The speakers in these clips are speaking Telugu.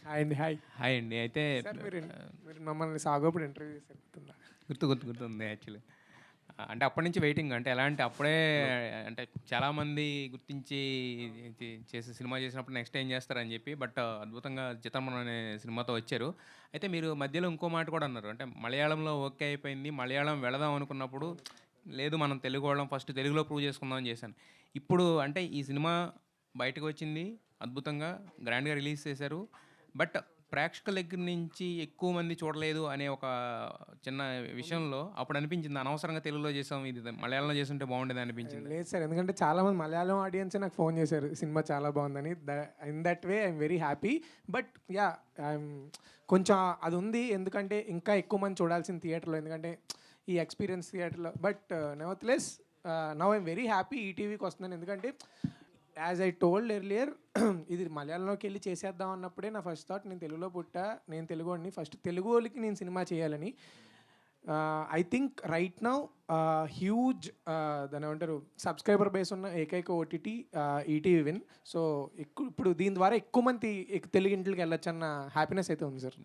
హాయ్ అండి. హాయ్ హాయ్ అండి. అయితే సార్. మీరు మమ్మల్ని సాగోప్పుడు ఇంటర్వ్యూ చేశారు గుర్తుందా? గుర్తుంది యాక్చువల్లీ. అంటే అప్పటి నుంచి వెయిటింగ్. అంటే ఎలా అంటే అప్పుడే అంటే చాలామంది గుర్తించి చేసి సినిమా చేసినప్పుడు నెక్స్ట్ ఏం చేస్తారని చెప్పి, బట్ అద్భుతంగా 'చిత్రమన్' అనే సినిమాతో వచ్చారు. అయితే మీరు మధ్యలో ఇంకో మాట కూడా అన్నారు. అంటే మలయాళంలో ఓకే అయిపోయింది, మలయాళం వెళదాం అనుకున్నప్పుడు అవును. లేదు మనం తెలుగు వాళ్ళం, ఫస్ట్ తెలుగులో ప్రూవ్ చేసుకుందాం అని చేశాను. ఇప్పుడు అంటే ఈ సినిమా బయటకు వచ్చింది, అద్భుతంగా గ్రాండ్గా రిలీజ్ చేశారు. బట్ ప్రేక్షకుల దగ్గర నుంచి ఎక్కువ మంది చూడలేదు అనే ఒక చిన్న ఉంది. విషయంలో అప్పుడు అనిపించింది, అనవసరంగా తెలుగులో చేసాం, ఇది మలయాళంలో చేస్తుంటే బాగుండేది అనిపించింది. లేదు సార్, ఎందుకంటే చాలామంది మలయాళం ఆడియన్సే నాకు ఫోన్ చేశారు సినిమా చాలా బాగుందని. In that way I'm very happy. But yeah, I'm కొంచెం అది ఉంది, ఎందుకంటే ఇంకా ఎక్కువ మంది చూడాల్సిన థియేటర్లో, ఎందుకంటే ఈ ఎక్స్పీరియన్స్ థియేటర్లో. But nevertheless now I'm very happy ఈటీవీకి వస్తున్నాను, ఎందుకంటే యాజ్ ఐ టోల్డ్ ఎర్లియర్ ఇది మలయాళంలోకి వెళ్ళి చేసేద్దాం అన్నప్పుడే నా ఫస్ట్ థాట్, నేను తెలుగులో పుట్టా, నేను తెలుగు వాడిని, ఫస్ట్ తెలుగు వాళ్ళకి నేను సినిమా చేయాలని. I think right now huge దాని ఏమంటారు సబ్స్క్రైబర్ బేస్ ఉన్న ఏకైక ఓటీటీ ఈటీవీ విన్. సో ఇప్పుడు దీని ద్వారా ఎక్కువ మంది తెలుగు ఇంటికి వెళ్ళొచ్చు అన్న హ్యాపీనెస్ అయితే ఉంది సార్.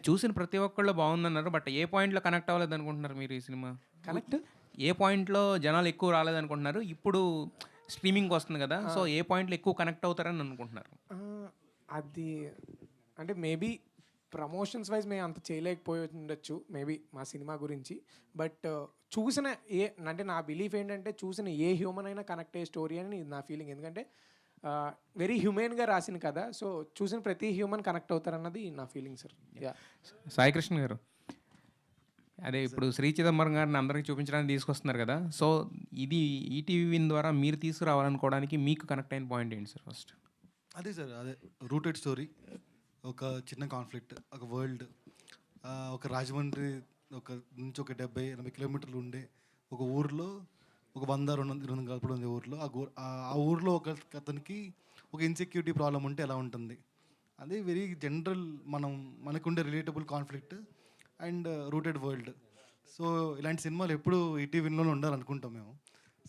చూసిన ప్రతి ఒక్కళ్ళు బాగుందన్నారు. బట్ ఏ పాయింట్లో కనెక్ట్ అవ్వలేదు అనుకుంటున్నారు మీరు ఈ సినిమా? కనెక్ట్ ఏ పాయింట్లో జనాలు ఎక్కువ రాలేదనుకుంటున్నారు? ఇప్పుడు స్ట్రీమింగ్ వస్తుంది కదా, సో ఏ పాయింట్లో ఎక్కువ కనెక్ట్ అవుతారని అనుకుంటున్నారు? అది అంటే మేబీ ప్రమోషన్స్ వైజ్ మేము అంత చేయలేకపోయి ఉండొచ్చు మేబీ మా సినిమా గురించి. బట్ చూసిన ఏ అంటే నా బిలీఫ్ ఏంటంటే చూసిన ఏ హ్యూమన్ అయినా కనెక్ట్ అయ్యే స్టోరీ అని నా ఫీలింగ్, ఎందుకంటే వెరీ హ్యూమెన్గా రాసిన కదా. సో చూసిన ప్రతి హ్యూమన్ కనెక్ట్ అవుతారన్నది నా feeling sir. Yeah. Sai Krishna గారు, అదే ఇప్పుడు శ్రీ చిదంబరం గారిని అందరికీ చూపించడానికి తీసుకొస్తున్నారు కదా, సో ఇది ఈటీవీ విన్ ద్వారా మీరు తీసుకురావాలనుకోవడానికి మీకు కనెక్ట్ అయిన పాయింట్ ఏంటి సార్ ఫస్ట్? అదే సార్, అదే రూటెడ్ స్టోరీ. ఒక చిన్న కాన్ఫ్లిక్ట్, ఒక వరల్డ్, ఒక రాజమండ్రి ఒక నుంచి ఒక 70-80 కిలోమీటర్లు ఉండే ఒక ఊరిలో ఒక 100-200 కలపడం ఉంది ఊరిలో. ఆ ఊరిలో ఒక అతనికి ఒక ఇన్సెక్యూరిటీ ప్రాబ్లం ఉంటే ఎలా ఉంటుంది, అది వెరీ జనరల్, మనకుండే relatable conflict and rooted world. So ఇలాంటి సినిమాలు ఎప్పుడు ఈటీవీలోనే ఉండాలనుకుంటాం మేము.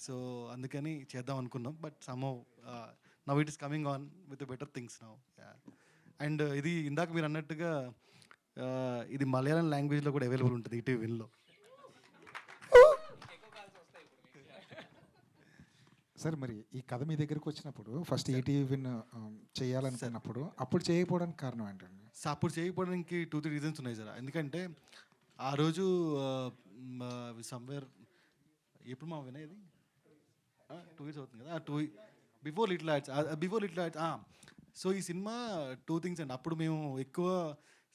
సో అందుకని చేద్దాం అనుకున్నాం. But somehow now it is coming on with better things now. And ఇది ఇందాక మీరు అన్నట్టుగా ఇది మలయాళం లాంగ్వేజ్లో కూడా అవైలబుల్ ఉంటుంది ఈటీవీ విన్లో. సార్ మరి ఈ కథ మీ దగ్గరికి వచ్చినప్పుడు ఫస్ట్ ఈటీవీ విన్ చేయాలనుకున్నప్పుడు అప్పుడు చేయకపోవడానికి కారణం ఏంటండి? అప్పుడు చేయకపోవడానికి 2-3 రీజన్స్ ఉన్నాయి సార్. ఎందుకంటే ఆ రోజు సమ్వేర్ ఎప్పుడు మా వినేది 2 years అవుతుంది కదా, బిఫోర్ లిటిల్ యాడ్స్. సో ఈ సినిమా 2 things అండి. అప్పుడు మేము ఎక్కువ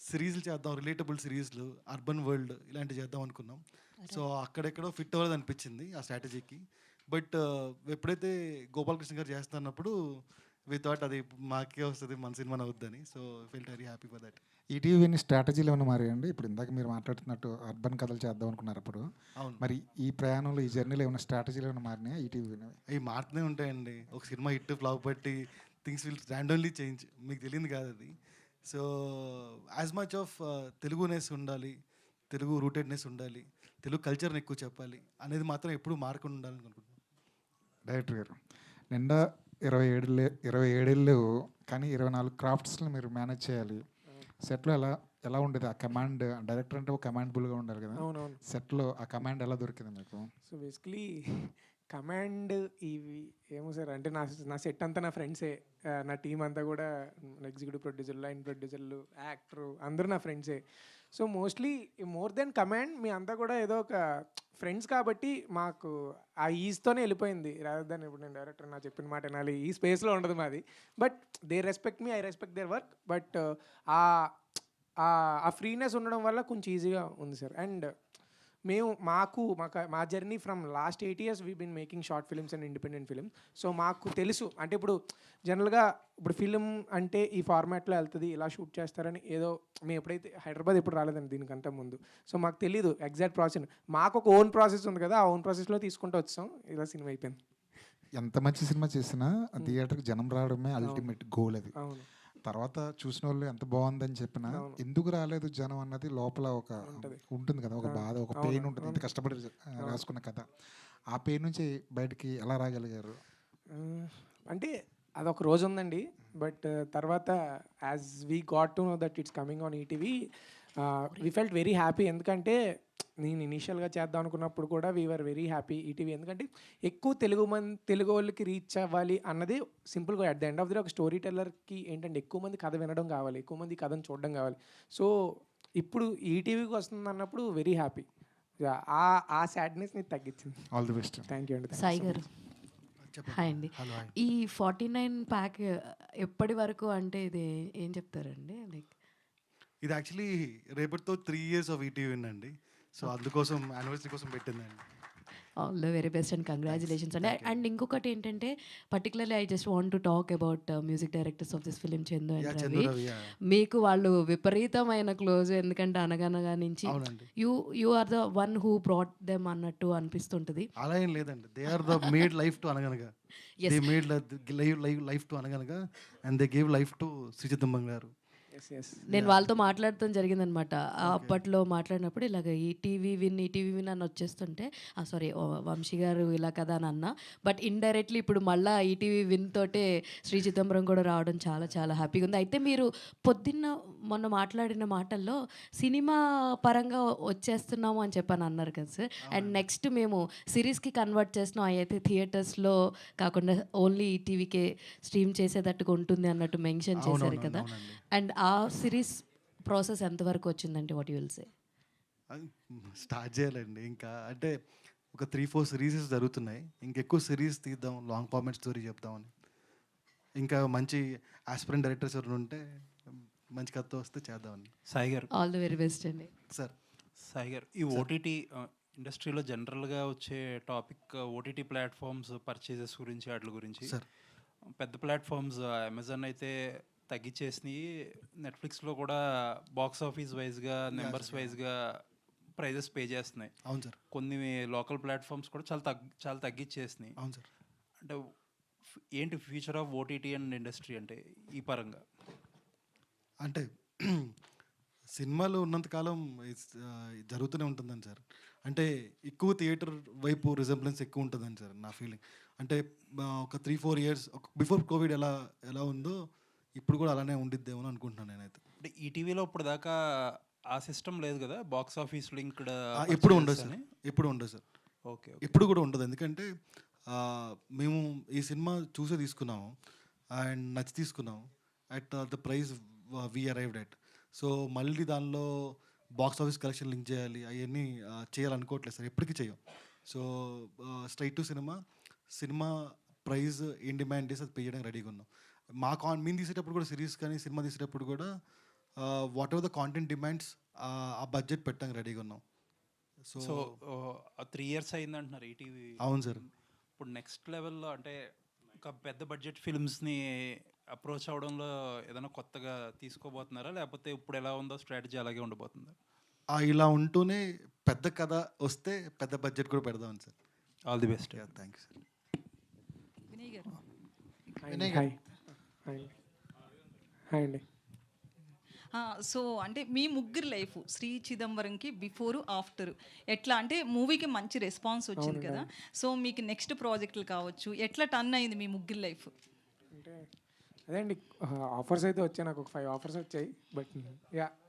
సిరీస్లు చేద్దాం, రిలేటబుల్ సిరీస్లు, అర్బన్ వరల్డ్ ఇలాంటివి చేద్దాం అనుకున్నాం. సో అక్కడెక్కడో ఫిట్ అవ్వలేదు అనిపించింది ఆ స్ట్రాటజీకి. బట్ ఎప్పుడైతే గోపాలకృష్ణ గారు చేస్తున్నప్పుడు వి థాట్ అది మాకే వస్తుంది, మన సినిమా అవుద్దని. So feel very happy for that. ETV win స్ట్రాటజీలు ఏమైనా మారాయండి? ఇప్పుడు ఇందాక మీరు మాట్లాడుతున్నట్టు అర్బన్ కథలు చేద్దాం అనుకున్నారు అప్పుడు. అవును. మరి ఈ ప్రయాణంలో ఈ జర్నీలో ఏమైనా స్ట్రాటజీలు ఏమైనా మారినాయా ఈటీవీ విన్? అవి మారుతూనే ఉంటాయండి. ఒక సినిమా హిట్ ఫ్లాప్ బట్టి థింగ్స్ విల్ ర్యాండమ్లీ చేంజ్. మీకు తెలియదు కాదు అది. సో యాజ్ మచ్ ఆఫ్ తెలుగునెస్ ఉండాలి, తెలుగు రూటెడ్నెస్ ఉండాలి, తెలుగు కల్చర్ని ఎక్కువ చెప్పాలి అనేది మాత్రం ఎప్పుడు మారకుండా ఉండాలని అనుకుంటున్నాను. డైరెక్టర్ గారు, నిండా 27 కానీ 24 క్రాఫ్ట్స్ని మీరు మేనేజ్ చేయాలి. సెట్లో ఎలా ఉండేది ఆ కమాండ్? డైరెక్టర్ అంటే ఒక కమాండబుల్గా ఉండాలి కదా. అవునవును. సెట్లో ఆ కమాండ్ ఎలా దొరికింది మీకు? సో బేసిక్లీ కమాండ్ ఇవి ఏమో సార్, అంటే నా సెట్ అంతా నా ఫ్రెండ్సే. నా టీం అంతా కూడా ఎగ్జిక్యూటివ్ ప్రొడ్యూసర్లు, లైన్ ప్రొడ్యూసర్లు, యాక్టరు అందరూ నా ఫ్రెండ్సే. So mostly more than command మీ అంతా కూడా ఏదో ఒక ఫ్రెండ్స్ కాబట్టి మాకు ఆ ఈజ్తోనే వెళ్ళిపోయింది. రాదని ఇప్పుడు నేను డైరెక్టర్ నా చెప్పిన మాట వినాలి, ఈ స్పేస్లో ఉండదు మాది. But they respect me, I respect their work. But ఆ ఫ్రీనెస్ ఉండడం వల్ల కొంచెం ఈజీగా ఉంది సార్. అండ్ మా journey from last 8 years we been making short films and independent films. So మాకు తెలుసు, అంటే ఇప్పుడు జనరల్గా ఇప్పుడు ఫిల్మ్ అంటే ఈ ఫార్మాట్లో వెళ్తుంది, ఇలా షూట్ చేస్తారని ఏదో మేము ఎప్పుడైతే హైదరాబాద్ ఎప్పుడు రాలేదండి దీనికంటే ముందు. సో మాకు తెలీదు ఎగ్జాక్ట్ ప్రాసెస్. మాకు ఒక ఓన్ ప్రాసెస్ ఉంది కదా, ఆ ఓన్ ప్రాసెస్లో తీసుకుంటూ వచ్చాం, ఇలా సినిమా అయిపోయింది. ఎంత మంచి సినిమా చేసినా థియేటర్కి జనం రావడమే అల్టిమేట్ గోల్. అది అవును. తర్వాత చూసిన వాళ్ళు ఎంత బాగుందని చెప్పినా ఎందుకు రాలేదు జనం అన్నది లోపల ఒక ఉంటుంది కదా, ఒక బాధ, ఒక పెయిన్ ఉంటుంది. ఇంత కష్టపడి రాసుకున్న కథ, ఆ పెయిన్ నుంచి బయటికి ఎలా రాగలిగారు? అంటే అదొక రోజు ఉందండి. బట్ తర్వాత as we got to know that it's coming on ETV we felt very happy. ఎందుకంటే నేను ఇనీషియల్గా చేద్దాం అనుకున్నప్పుడు కూడా వీఆర్ వెరీ హ్యాపీ ఈటీవీ. ఎందుకంటే ఎక్కువ తెలుగు వాళ్ళకి రీచ్ అవ్వాలి అన్నది సింపుల్గా at the end of the day ఒక స్టోరీ టెల్లర్కి ఏంటంటే ఎక్కువ మంది కథ వినడం కావాలి, ఎక్కువ మంది కథను చూడడం కావాలి. సో ఇప్పుడు ఈటీవీకి వస్తుంది అన్నప్పుడు వెరీ హ్యాపీ. ఆ సాడ్నెస్ని తగ్గించింది. All the best. Thank you అండి. సాయి గారు హాయ్ అండి. ఈ 49 ప్యాక్ ఎప్పటి వరకు అంటే ఇది ఏం చెప్తారండి? లైక్ ఇది యాక్చువల్లీ రేపటితో 3 years ఆఫ్ ఈటీవీ అండి. సో అందుకోసం యానివర్సరీ కోసం పెట్టిందండి. All the very best and congratulations అండి. అండ్ ఇంకొకటి ఏంటంటే particularly I just want to talk about music directors of this film Chandu and Ravi. మీకు వాళ్ళు విపరీతమైన క్లోజ్, ఎందుకంటే అనగనగా నుంచి you are the one who brought them అన్నట్టు అనిపిస్తుంటుంది. అలా ఏం లేదండి. They are the made life to Anaganaga. They made life to Anaganaga and they gave life to Shri Chidambaram గారు. నేను వాళ్ళతో మాట్లాడటం జరిగిందనమాట. అప్పట్లో మాట్లాడినప్పుడు ఇలాగ ఈటీవీ విన్ అని వచ్చేస్తుంటే సారీ వంశీ గారు ఇలా కదా అని అన్నా. బట్ ఇండైరెక్ట్లీ ఇప్పుడు మళ్ళీ ఈటీవీ విన్ తోటే శ్రీ చిదంబరం కూడా రావడం చాలా చాలా హ్యాపీగా ఉంది. అయితే మీరు పొద్దున్న మొన్న మాట్లాడిన మాటల్లో సినిమా పరంగా వచ్చేస్తున్నాము అని చెప్పని అన్నారు కదా సార్. అండ్ నెక్స్ట్ మేము సిరీస్కి కన్వర్ట్ చేస్తున్నాం, అయితే థియేటర్స్లో కాకుండా ఓన్లీ ఈటీవీకే స్ట్రీమ్ చేసేటట్టుగా ఉంటుంది అన్నట్టు మెన్షన్ చేశారు కదా. అండ్ ఆ సిరీస్ ప్రాసెస్ ఎంతవరకు వచ్చిందంటే what you will say? Start చేయాలండి. ఇంకా అంటే ఒక 3-4 సిరీసెస్ జరుగుతున్నాయి. ఇంకెక్కువ సిరీస్ తీద్దాం, లాంగ్ ఫార్మాట్ స్టోరీ చెప్దామని. ఇంకా మంచి ఆస్పిరెంట్ డైరెక్టర్స్ ఎవరు ఉంటే మంచి కథతో వస్తే చేద్దామని. సాయి గారు ఆల్ ది వెరీ బెస్ట్ అండి. సార్ సాయి గారు, ఈ ఓటీటీ ఇండస్ట్రీలో జనరల్గా వచ్చే టాపిక్ ఓటీటీ ప్లాట్ఫామ్స్ పర్చేజెస్ గురించి, వాటి గురించి. సార్ పెద్ద ప్లాట్ఫామ్స్ అమెజాన్ అయితే తగ్గించేసినాయి. నెట్ఫ్లిక్స్లో కూడా బాక్స్ ఆఫీస్ వైజ్గా నెంబర్స్ వైజ్గా ప్రైజెస్ పే చేస్తున్నాయి. అవును సార్. కొన్ని లోకల్ ప్లాట్ఫామ్స్ కూడా చాలా తగ్గించేసినాయి. అవును సార్. అంటే ఏంటి future of OTT and industry అంటే ఈ పరంగా? అంటే సినిమాలు ఉన్నంతకాలం జరుగుతూనే ఉంటుందని సార్. అంటే ఎక్కువ థియేటర్ వైపు రిజెంబ్లెన్స్ ఎక్కువ ఉంటుందని సార్ నా ఫీలింగ్. అంటే ఒక 3-4 years బిఫోర్ కోవిడ్ ఎలా ఉందో ఇప్పుడు కూడా అలానే ఉండిద్దేమో అనుకుంటున్నాను నేనైతే. అంటే ఈటీవీలో ఇప్పుడు దాకా ఆ సిస్టమ్ లేదు కదా, బాక్స్ ఆఫీస్ లింక్డ్? ఎప్పుడు ఉండదు సార్. ఎప్పుడు ఉండదు సార్. ఓకే. ఇప్పుడు కూడా ఉండదు. ఎందుకంటే మేము ఈ సినిమా చూసే తీసుకున్నాము అండ్ నచ్చి తీసుకున్నాము at the price we arrived at. So మళ్ళీ దానిలో బాక్స్ ఆఫీస్ కలెక్షన్ లింక్ చేయాలి, అవన్నీ చేయాలనుకోవట్లేదు సార్. ఎప్పటికీ చేయం. So straight to cinema price ఏం డిమాండ్ చేసి అది పే చేయడానికి రెడీగా ఉన్నాం. మేము తీసేటప్పుడు కూడా సిరీస్ కానీ సినిమా తీసేటప్పుడు కూడా what ever the content demands ఆ బడ్జెట్ పెట్టడానికి రెడీగా ఉన్నాం. సో 3 years అయింది అంటున్నారు ఈటీవీ. అవును సార్. ఇప్పుడు నెక్స్ట్ లెవెల్లో అంటే ఒక పెద్ద బడ్జెట్ ఫిల్మ్స్ని అప్రోచ్ అవడంలో ఏదైనా కొత్తగా తీసుకోబోతున్నారా, లేకపోతే ఇప్పుడు ఎలా ఉందో స్ట్రాటజీ అలాగే ఉండబోతుందా? ఇలా ఉంటూనే పెద్ద కథ వస్తే పెద్ద బడ్జెట్ కూడా పెడదాం sir. All the best. Thank you sir. Hi అండి. సో అంటే మీ ముగ్గురు లైఫ్ శ్రీ చిదంబరంకి బిఫోర్ ఆఫ్టర్ ఎట్లా అంటే మూవీకి మంచి రెస్పాన్స్ వచ్చింది కదా, సో మీకు నెక్స్ట్ ప్రాజెక్టులు కావచ్చు ఎట్లా టర్న్ అయింది మీ ముగ్గురు లైఫ్? అంటే అదే అండి, ఆఫర్స్ అయితే వచ్చాయి, నాకు ఒక 5 offers వచ్చాయి. But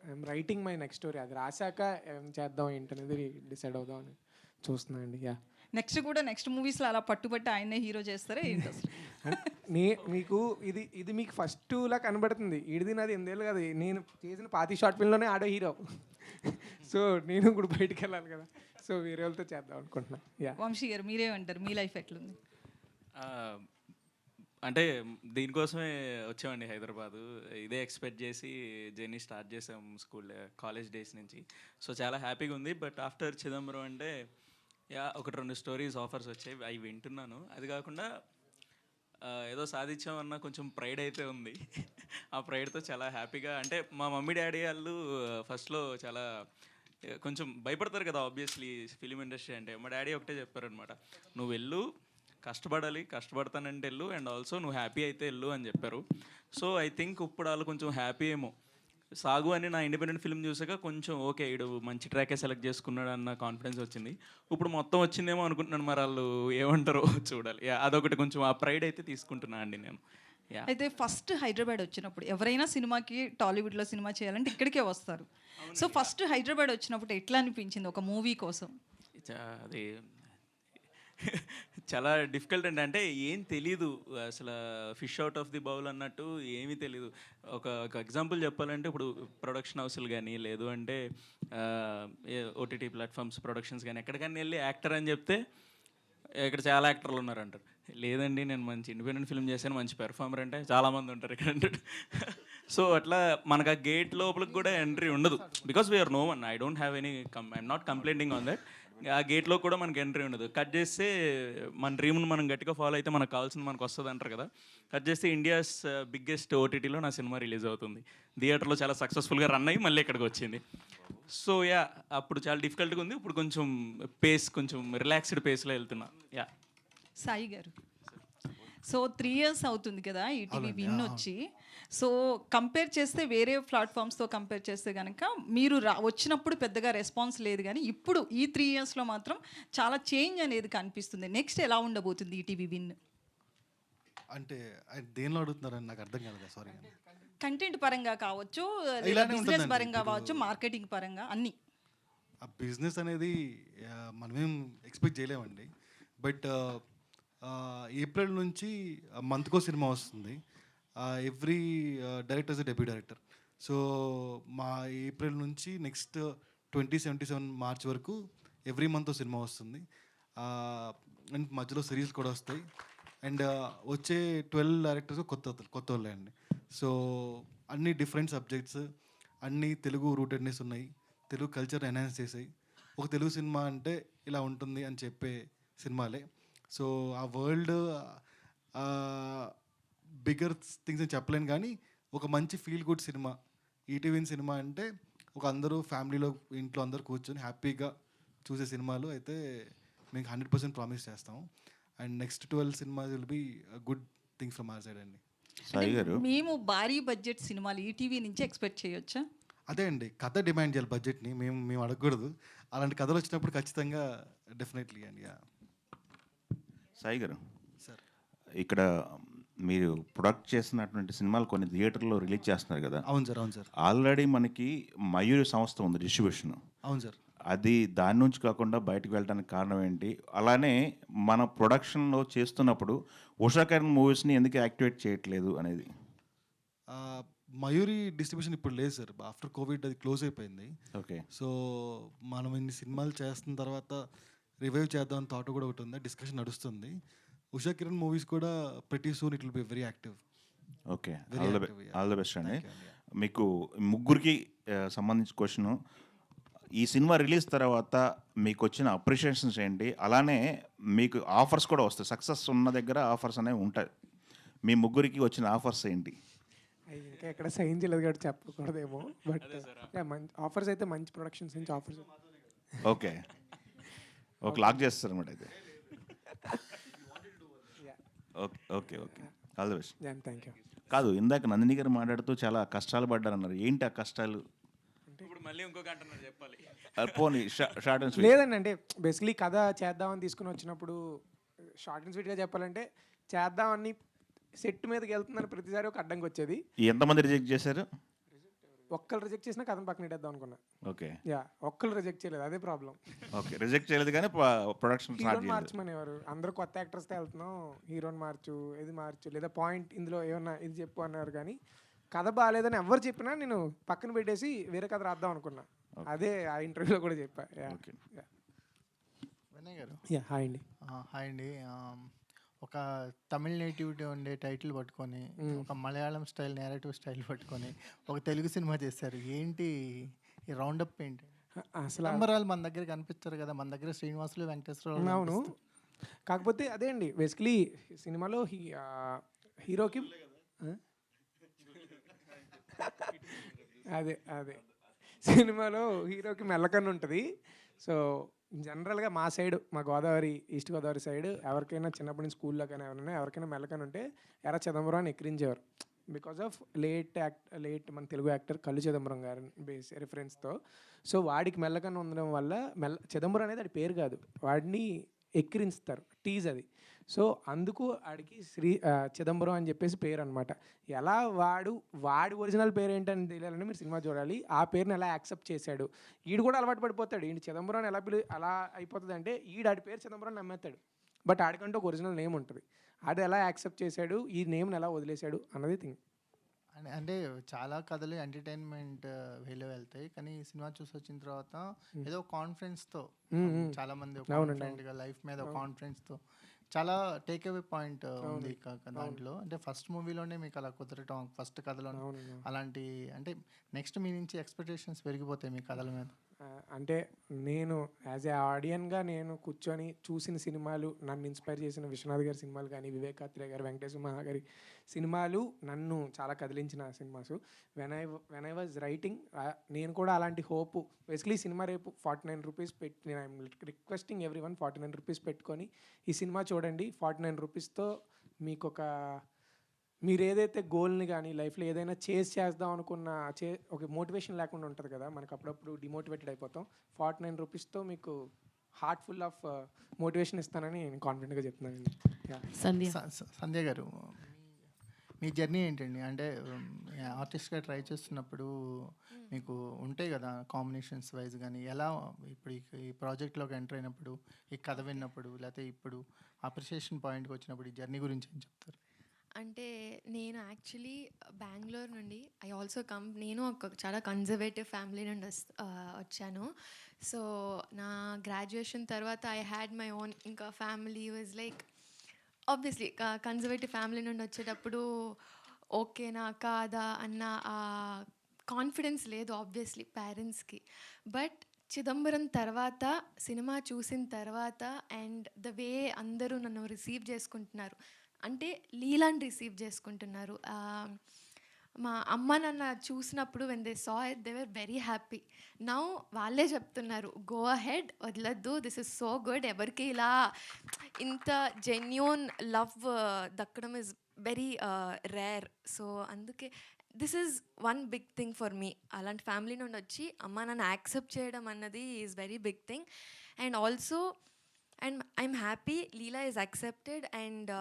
I'm writing my next story. అది రాశాక ఏం చేద్దాం ఏంటనేది డిసైడ్ అవుదాం అని చూస్తున్నాను అండి. నెక్స్ట్ మూవీస్లో అలా పట్టుబట్టి ఆయనే హీరో చేస్తారా ఏంటి అసలు? మీకు ఇది మీకు ఫస్ట్లా కనబడుతుంది. ఈడిది నాది 8 ఏళ్ళు కదా, నేను చేసిన 5 షార్ట్ ఫిల్మ్లోనే ఆడో హీరో. సో నేను ఇప్పుడు బయటికి వెళ్ళాలి కదా, సో వేరే వాళ్ళతో చేద్దాం అనుకుంటున్నా. వంశీ గారు మీరేమంటారు, మీ లైఫ్ ఎట్లుంది? అంటే దీనికోసమే వచ్చామండి హైదరాబాదు. ఇదే ఎక్స్పెక్ట్ చేసి జర్నీ స్టార్ట్ చేసాం కాలేజ్ డేస్ నుంచి. సో చాలా హ్యాపీగా ఉంది. బట్ ఆఫ్టర్ చిదంబరం అంటే 1-2 స్టోరీస్ ఆఫర్స్ వచ్చాయి, అవి వింటున్నాను. అది కాకుండా ఏదో సాధించామన్న కొంచెం ప్రైడ్ అయితే ఉంది. ఆ ప్రైడ్తో చాలా హ్యాపీగా, అంటే మా మమ్మీ డాడీ వాళ్ళు ఫస్ట్లో చాలా కొంచెం భయపడతారు కదా ఆబ్వియస్లీ ఫిలిం ఇండస్ట్రీ అంటే. మా డాడీ ఒకటే చెప్పారనమాట, నువ్వు వెళ్ళు, కష్టపడాలి, కష్టపడతానంటే వెళ్ళు, అండ్ ఆల్సో నువ్వు హ్యాపీ అయితే వెళ్ళు అని చెప్పారు. సో ఐ థింక్ ఇప్పుడు వాళ్ళు కొంచెం హ్యాపీ ఏమో. సాగు అని నా ఇండిపెండెంట్ ఫిల్మ్ చూసాక కొంచెం ఓకే ఇడు మంచి ట్రాకే సెలెక్ట్ చేసుకున్నాడు అన్న కాన్ఫిడెన్స్ వచ్చింది. ఇప్పుడు మొత్తం వచ్చిందేమో అనుకుంటున్నాను, మరి వాళ్ళు ఏమంటారో చూడాలి. అదొకటి కొంచెం ఆ ప్రైడ్ అయితే తీసుకుంటున్నా అండి నేను. యా అయితే ఫస్ట్ హైదరాబాద్ వచ్చినప్పుడు ఎవరైనా సినిమాకి టాలీవుడ్లో సినిమా చేయాలంటే ఇక్కడికే వస్తారు. సో ఫస్ట్ హైదరాబాద్ వచ్చినప్పుడు ఎట్లా అనిపించింది ఒక మూవీ కోసం? అది చాలా డిఫికల్ట్ అండి. అంటే ఏం తెలీదు అసలు, fish out of the bowl అన్నట్టు ఏమీ తెలీదు. ఒక ఎగ్జాంపుల్ చెప్పాలంటే ఇప్పుడు ప్రొడక్షన్ హౌస్లు కానీ లేదు అంటే ఓటీటీ ప్లాట్ఫామ్స్ ప్రొడక్షన్స్ కానీ ఎక్కడికైనా వెళ్ళి యాక్టర్ అని చెప్తే ఇక్కడ చాలా యాక్టర్లు ఉన్నారంటారు. లేదండి నేను మంచి ఇండిపెండెంట్ ఫిల్మ్ చేశాను, మంచి పెర్ఫార్మర్ అంటే చాలామంది ఉంటారు ఇక్కడ అంటారు. సో అట్లా మనకు ఆ గేట్ లోపలికి కూడా ఎంట్రీ ఉండదు. Because we're no one, I don't have any I'm not complaining on that. ఆ గేట్లో కూడా మనకి ఎంట్రీ ఉండదు. కట్ చేస్తే మన డ్రీమ్ని మనం గట్టిగా ఫాలో అయితే మనకు కావాల్సింది మనకు వస్తుంది అంటారు కదా. కట్ చేస్తే ఇండియాస్ బిగ్గెస్ట్ ఓటీటీలో నా సినిమా రిలీజ్ అవుతుంది. థియేటర్లో చాలా సక్సెస్ఫుల్గా రన్ అయ్యి మళ్ళీ ఇక్కడికి వచ్చింది. సో యా అప్పుడు చాలా డిఫికల్ట్గా ఉంది. ఇప్పుడు కొంచెం పేస్ కొంచెం రిలాక్స్డ్ పేస్లో వెళ్తున్నా. యా సాయి గారు, సో 3 years అవుతుంది కదా ఈటీవీ విన్ వచ్చి. సో కంపేర్ చేస్తే వేరే ప్లాట్ఫామ్స్తో కంపేర్ చేస్తే కనుక మీరు వచ్చినప్పుడు పెద్దగా రెస్పాన్స్ లేదు, కానీ ఇప్పుడు ఈ 3 yearsలో మాత్రం చాలా చేంజ్ అనేది కనిపిస్తుంది. నెక్స్ట్ ఎలా ఉండబోతుంది ఈటీవీ విన్? అంటే ఆయన దేనిలో అడుగుతున్నారని నాకు అర్థం కాదు. సారీ. కంటెంట్ పరంగా కావచ్చు, ఇలానే బిజినెస్ ఉంటుందండి. పరంగా కావచ్చు, మార్కెటింగ్ పరంగా అన్నీ. ఆ బిజినెస్ అనేది మనమేం ఎక్స్పెక్ట్ చేయలేమండి. బట్ ఏప్రిల్ నుంచి మంత్కో సినిమా వస్తుంది. Every director is debut director. So మా ఏప్రిల్ నుంచి నెక్స్ట్ 2077 మార్చ్ వరకు ఎవ్రీ మంత్ సినిమా వస్తుంది. అండ్ మధ్యలో సిరీస్ కూడా వస్తాయి. అండ్ వచ్చే 12 డైరెక్టర్స్ కొత్త వాళ్ళే అండి. సో అన్ని డిఫరెంట్ సబ్జెక్ట్స్, అన్నీ తెలుగు రూటెడ్నెస్ ఉన్నాయి, తెలుగు కల్చర్ ఎన్హాన్స్ చేసాయి. ఒక తెలుగు సినిమా అంటే ఇలా ఉంటుంది అని చెప్పే సినిమాలే. సో ఆ వరల్డ్ బిగ్గర్ థింగ్స్ అని చెప్పలేను, కానీ ఒక మంచి feel good cinema ETV cinema అంటే ఒక అందరూ ఫ్యామిలీలో ఇంట్లో అందరూ కూర్చొని హ్యాపీగా చూసే సినిమాలు అయితే మేము 100% ప్రామిస్ చేస్తాము. And next 12 cinemas will be good things from our side అండి. సాయి గారు, మేము భారీ బడ్జెట్ సినిమాలు ఈటీవీ నుంచి ఎక్స్పెక్ట్ చేయొచ్చా? అదే అండి, కథ డిమాండ్ చేయాలి బడ్జెట్ని. మేము అడగకూడదు. అలాంటి కథలు వచ్చినప్పుడు ఖచ్చితంగా డెఫినెట్లీ అండి. సాయి గారు సార్, ఇక్కడ మీరు ప్రొడక్ట్ చేస్తున్నటువంటి సినిమాలు కొన్ని థియేటర్లో రిలీజ్ చేస్తున్నారు కదా. అవును సార్. అవును సార్. ఆల్రెడీ మనకి మయూరి సంస్థ ఉంది డిస్ట్రిబ్యూషన్. అవును సార్. అది దాని నుంచి కాకుండా బయటకు వెళ్ళడానికి కారణం ఏంటి? అలానే మన ప్రొడక్షన్లో చేస్తున్నప్పుడు ఉషా కిరణ్ మూవీస్ని ఎందుకు యాక్టివేట్ చేయట్లేదు అనేది. మయూరి డిస్ట్రిబ్యూషన్ ఇప్పుడు లేదు సార్. ఆఫ్టర్ కోవిడ్ అది క్లోజ్ అయిపోయింది. ఓకే. సో మనం ఇన్ని సినిమాలు చేస్తున్న తర్వాత రివైవ్ చేద్దాం అని థాట్ కూడా ఒకటి ఉంది. డిస్కషన్ నడుస్తుంది. ఉషా కిరణ్ మూవీస్ కూడా ప్రతి soon it will be very active. Okay, all the best అండి. మీకు ముగ్గురికి సంబంధించిన క్వశ్చన్, ఈ సినిమా రిలీజ్ తర్వాత మీకు వచ్చిన అప్రిషియేషన్స్ ఏంటి? అలానే మీకు ఆఫర్స్ కూడా వస్తాయి, సక్సెస్ ఉన్న దగ్గర ఆఫర్స్ అనేవి ఉంటాయి. మీ ముగ్గురికి వచ్చిన ఆఫర్స్ ఏంటి? ఇంకా ఎక్కడ సైన్ చేయలేదు కాబట్టి చెప్పకూడదేమో, బట్ మంచి ఆఫర్స్ అయితే మంచి ప్రొడక్షన్స్ నుంచి ఆఫర్స్. ఓకే ఓకే, లాక్ చేస్తారు అనమాట అయితే. Okay okay okay, all the best. Thank you. కాదు, ఇందాక నందిని గారు మాట్లాడుతూ చాలా కష్టాలు పడ్డారన్నారు. ఏంటి ఆ కష్టాలు? ఇప్పుడు మళ్ళీ ఇంకో గంట చెప్పాలి. పోనీ షార్ట్ అండ్ స్వీట్. లేదండి, అంటే బేసిక్లీ కథ చేద్దామని తీసుకుని వచ్చినప్పుడు షార్ట్ అండ్ స్వీట్గా చెప్పాలంటే చేద్దామని సెట్ మీదకి వెళ్తున్నారు ప్రతిసారి ఒక అడ్డంకి వచ్చేది. ఎంతమంది రిజెక్ట్ చేశారు? ఒక్కరు రిజెక్ట్ చేసినా కథను పక్కన పెట్టేద్దాం అనుకున్నా. ఓకే. యా, ఒక్కరు రిజెక్ట్ చేయలేదు, అదే ప్రాబ్లం. ఓకే, రిజెక్ట్ చేయలేదు కానీ ప్రొడక్షన్ స్టార్ట్ హీరోని చేయలేదు. మార్చమనేవారు అందరూ. కొత్త యాక్టర్స్తో వెళ్తున్నాం, హీరోని మార్చు, ఇది మార్చు, లేదా పాయింట్ ఇందులో ఏమన్నా ఇది చెప్పు అన్నారు. కానీ కథ బాగాలేదని ఎవరు చెప్పినా నేను పక్కన పెట్టేసి వేరే కథ రాద్దాం అనుకున్నా. అదే ఆ ఇంటర్వ్యూలో కూడా చెప్పా. ఓకే. వినయ్ గారు, హాయ్ అండి. హాయ్ అండి. ఒక తమిళ నేటివిటీ ఉండే టైటిల్ పట్టుకొని, ఒక మలయాళం స్టైల్ నేరేటివ్ స్టైల్ పట్టుకొని ఒక తెలుగు సినిమా చేశారు. ఏంటి ఈ రౌండప్ ఏంటి? అసలు నంబరాలు మన దగ్గర కనిపిస్తారు కదా, మన దగ్గర శ్రీనివాసులు, వెంకటేశ్వరరావు. అవును, కాకపోతే అదే అండి బేసిక్లీ సినిమాలో హీరోకి అదే సినిమాలో హీరోకి మెల్లకన్ను ఉంటుంది. సో జనరల్గా మా సైడ్, మా గోదావరి, ఈస్ట్ గోదావరి సైడ్ ఎవరికైనా చిన్నప్పటి నుంచి స్కూల్లో కానీ ఎవరికైనా మెల్లకన్ను ఉంటే ఎర్ర చిదంబరం అని ఎక్కిరించేవారు. బికాజ్ ఆఫ్ లేట్ మన తెలుగు యాక్టర్ కళ్ళు చిదంబరం గారి రిఫరెన్స్తో. సో వాడికి మెల్లకన్ను ఉండడం వల్ల చిదంబరం అనేది అది పేరు కాదు, వాడిని ఎక్కిరించుతారు, టీజ్ అది. సో అందుకు ఆడికి చిదంబరం అని చెప్పేసి పేరు అనమాట. ఎలా వాడి ఒరిజినల్ పేరు ఏంటని తెలియాలని మీరు సినిమా చూడాలి. ఆ పేరుని ఎలా యాక్సెప్ట్ చేశాడు, ఈడు కూడా అలవాటు పడిపోతాడు. ఈయన చిదంబరం అని అలా అయిపోతుంది అంటే ఆడి పేరు చిదంబరం నమ్మేస్తాడు. బట్ ఆడికంటూ ఒక ఒరిజినల్ నేమ్ ఉంటుంది. ఆడు ఎలా యాక్సెప్ట్ చేశాడు, ఈ నేమ్ని ఎలా వదిలేశాడు అన్నది థింగ్. అంటే చాలా కథలు ఎంటర్టైన్మెంట్ వేలో వెళ్తాయి, కానీ ఈ సినిమా చూసి వచ్చిన తర్వాత ఏదో కాన్ఫిడెన్స్తో చాలా మంది కాన్ఫిడెంట్గా లైఫ్ మీద కాన్ఫిడెన్స్తో చాలా టేక్ అవే పాయింట్ ఉంది దాంట్లో. అంటే ఫస్ట్ మూవీలోనే మీకు అలా కుదరటం, ఫస్ట్ కథలో అలాంటి, అంటే నెక్స్ట్ మీ నుంచి ఎక్స్పెక్టేషన్స్ పెరిగిపోతాయి మీ కథల మీద. అంటే నేను యాజ్ ఏ ఆడియన్గా నేను కూర్చొని చూసిన సినిమాలు, నన్ను ఇన్స్పైర్ చేసిన విశ్వనాథ్ గారి సినిమాలు కానీ, వివేకాత్రేయ గారు, వెంకటేశ్వర మహా గారి సినిమాలు నన్ను చాలా కదిలించిన cinemas. When I was writing నేను కూడా అలాంటి హోప్ బేసిక్లీ సినిమా రేపు 49 రూపీస్ పెట్టి, నేను I'm requesting every one 49 rupees పెట్టుకొని ఈ సినిమా చూడండి. 49 రూపీస్తో మీకు మీరు ఏదైతే గోల్ని కానీ లైఫ్లో ఏదైనా చేద్దాం అనుకున్న ఒక మోటివేషన్ లేకుండా ఉంటుంది కదా, మనకు అప్పుడప్పుడు డిమోటివేటెడ్ అయిపోతాం. 49 రూపీస్తో మీకు హార్ట్ ఫుల్ ఆఫ్ మోటివేషన్ ఇస్తానని నేను కాన్ఫిడెంట్గా చెప్తున్నానండి. సంధ్య గారు, మీ జర్నీ ఏంటండి? అంటే ఆర్టిస్ట్గా ట్రై చేస్తున్నప్పుడు మీకు ఉంటాయి కదా కాంబినేషన్స్ వైజ్, కానీ ఎలా ఇప్పుడు ఈ ప్రాజెక్ట్లోకి ఎంటర్ అయినప్పుడు, ఈ కథ విన్నప్పుడు, లేకపోతే ఇప్పుడు అప్రిషియేషన్ పాయింట్కి వచ్చినప్పుడు ఈ జర్నీ గురించి ఏం చెప్తారు? అంటే నేను యాక్చువల్లీ బెంగళూరు నుండి నేను ఒక చాలా కన్జర్వేటివ్ ఫ్యామిలీ నుండి వచ్చాను. సో నా గ్రాడ్యుయేషన్ తర్వాత ఐ హ్యాడ్ మై ఓన్ ఇంకా family was like obviously conservative family నుండి వచ్చేటప్పుడు ఓకేనా కాదా అన్న కాన్ఫిడెన్స్ లేదు ఆబ్వియస్లీ పేరెంట్స్కి. బట్ చిదంబరం తర్వాత సినిమా చూసిన తర్వాత అండ్ ద వే అందరూ నన్ను రిసీవ్ చేసుకుంటున్నారు, అంటే లీలాని రిసీవ్ చేసుకుంటున్నారు. మా అమ్మ నాన్న చూసినప్పుడు when they saw it they were very happy. Now వాళ్ళే చెప్తున్నారు గో అహెడ్, వదలద్దు, దిస్ ఇస్ సో గుడ్. ఎవరికి ఇలా ఇంత జెన్యూన్ లవ్ దక్కడం ఇస్ వెరీ రేర్. సో అందుకే this is one big thing for me. అలాంటి ఫ్యామిలీ నుండి వచ్చి అమ్మ నాన్న యాక్సెప్ట్ చేయడం అన్నది is very big thing. And also I'm happy Leela is accepted and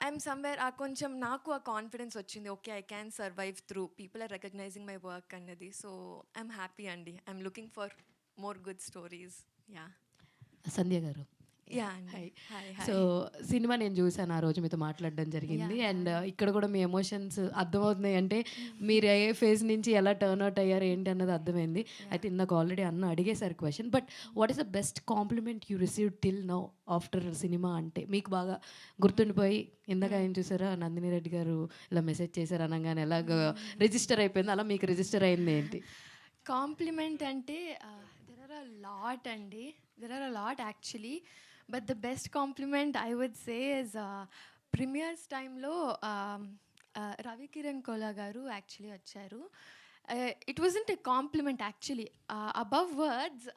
I'm somewhere కొంచెం నాకు ఆ కాన్ఫిడెన్స్ వచ్చింది, okay I can survive through, people are recognising my work అన్నది. సో ఐఎమ్ హ్యాపీ అండి. I'm looking for more good stories. Yeah Sandhya garu, yeah అండి. సో సినిమా నేను చూసాను, ఆ రోజు మీతో మాట్లాడడం జరిగింది. అండ్ ఇక్కడ కూడా మీ ఎమోషన్స్ అర్థమవుతున్నాయి, అంటే మీరు ఏ ఫేజ్ నుంచి ఎలా టర్న్ అవుట్ అయ్యారు ఏంటి అన్నది అర్థమైంది. అయితే ఇందాక ఆల్రెడీ అన్న అడిగేసారు question, but what is the best compliment you receive till now after cinema? అంటే మీకు బాగా గుర్తుండిపోయి, ఇందాక ఏం చూసారా నందిని రెడ్డి గారు ఇలా మెసేజ్ చేశారు అనగానే ఎలాగ రిజిస్టర్ అయిపోయింది, అలా మీకు రిజిస్టర్ అయింది ఏంటి? కాంప్లిమెంట్ అంటే దెర్ ఆర్ అ లాట్ అండి, there are a lot actually. But the best compliment I would say is premieres టైంలో రవి కిరణ్ కోలా గారు యాక్చువల్లీ వచ్చారు. It wasn't a compliment actually, above words.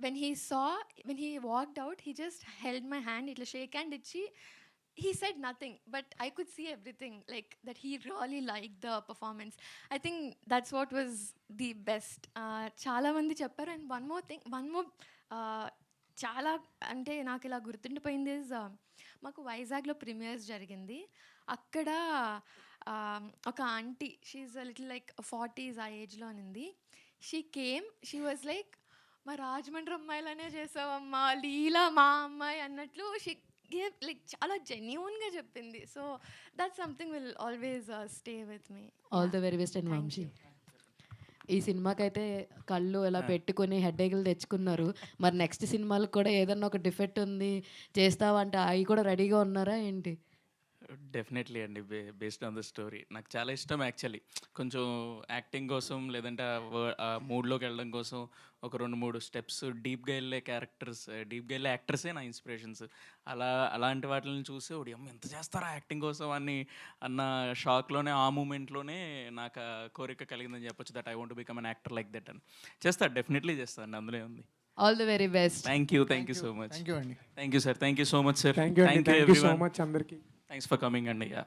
when he walked out, he just held my hand, itla shake hand ichi, he said nothing, but I could see everything, like that he really liked the performance. I think that's what was the best. Chala mandi chepparu. And one more చాలా అంటే నాకు ఇలా గుర్తుండిపోయింది ఇస్, మాకు వైజాగ్లో ప్రీమియర్స్ జరిగింది. అక్కడ ఒక aunty, she little like 40s ఆ ఏజ్లో ఉంది. She came, she was like మా రాజమండ్రి అమ్మాయిలనే చేసావమ్మా, లీలా మా అమ్మాయి అన్నట్లు షీ గేవ్ లైక్ చాలా జెన్యూన్గా చెప్పింది. So that something will always stay with me. All the very best and Vamsi. ఈ సినిమాకైతే కళ్ళు ఇలా పెట్టుకుని హెడ్ఏక్లు తెచ్చుకున్నారు, మరి నెక్స్ట్ సినిమాలకు కూడా ఏదన్నా ఒక డిఫెక్ట్ ఉంది చేస్తావంటే అవి కూడా రెడీగా ఉన్నారా ఏంటి? డెఫినెట్లీ అండి, బేస్డ్ ఆన్ ద స్టోరీ. నాకు చాలా ఇష్టం యాక్చువల్లీ, కొంచెం యాక్టింగ్ కోసం లేదంటే ఆ మూడ్లోకి వెళ్ళడం కోసం ఒక 2-3 స్టెప్స్ డీప్గా వెళ్ళే క్యారెక్టర్స్, డీప్గా వెళ్ళే యాక్టర్సే నా ఇన్స్పిరేషన్స్. అలాంటి వాటిని చూసి ఒకటి అమ్మ ఎంత చేస్తారా యాక్టింగ్ కోసం అన్న షాక్లోనే, ఆ మూమెంట్లోనే నాకు కోరిక కలిగిందని చెప్పొచ్చు, that I want to become an actor like that అని. డెఫినెట్లీ చేస్తాను, అందులో ఉంది. All the very best. Thank you so much. Thank you అండి. Thank you sir, thank you so much sir. Thank you so much అందరికీ. Thanks for coming and yeah.